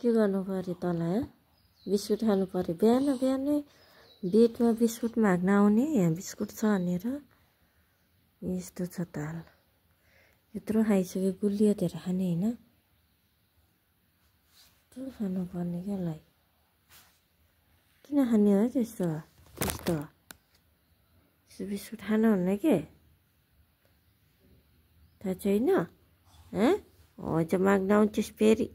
के गर्नु पर्यो तँलाई बिस्कुट खानु पर्यो बिहान बिहानै बेडमा बिस्कुट माग्न आउने यहाँ बिस्कुट छ भनेर यस्तो छ त हाल यत्रो खाइसक्यो गुलियो धेरै खाने होइन यत्रो खानुपर्ने क्या लाई किन खाने हो त्यस्तो त्यस्तो बिस्कुट खानु हुन्न के थाहा छैन अझ माग्न आउँछस् फेरि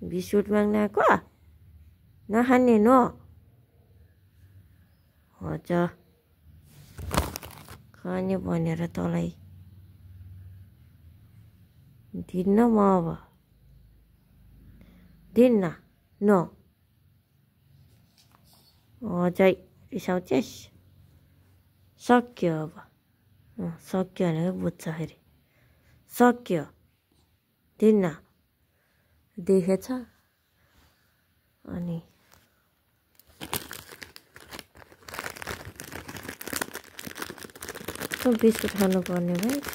बिस्कुट माग्न आएको नखाने न हजुर खाने भनेर तँलाई दिन्न म अब दिन्न न अझै रिसाउँछस् सक्यो अब सक्यो भनेको बुझ्छ फेरि सक्यो दिन्न देखेछ अनि बिस्कुट खानु पर्ने भएछ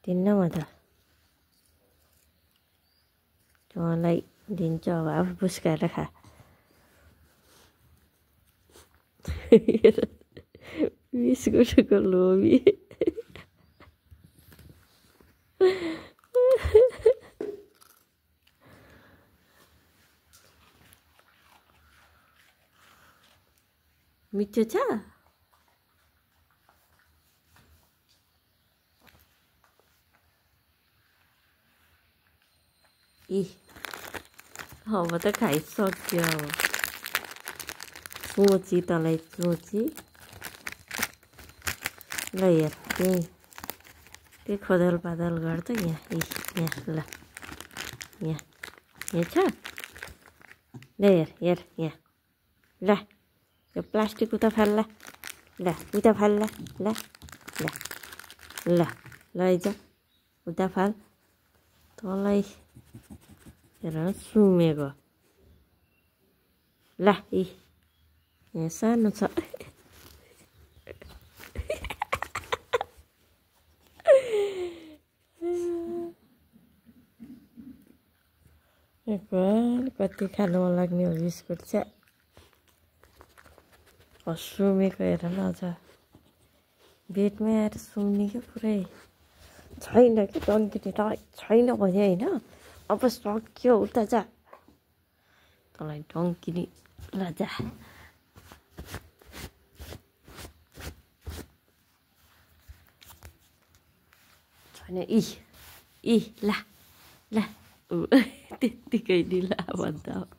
दिन्न म त तँलाई दिन्छु अब आफू पुस्काएर खा बिस्कुटको लोभी मिठो छ अब त खाइसक्यो सोची तँलाई सोची ल हेर त्यही खोदल पादल गर त यहाँ यहाँ ल यहाँ छ ल हेर हेर यहाँ ल यो प्लास्टिक उता फाल्ला ल उता फाल्ला ल ल ल लैजा उता फाल तँलाई हेर सुमेको ल यहाँ सानो छ कति खानु मन लाग्ने हो बिस्कुट चाहिँ सुमेको हेर न अझ बेडमै आएर सुम्ने क्या पुरै छैन कि टङ्किने त छैन भने होइन अब सक्यो उता जा तँलाई टङ्किने ल जा छैन ल ल त्यत्तिकै नि ल भन्दा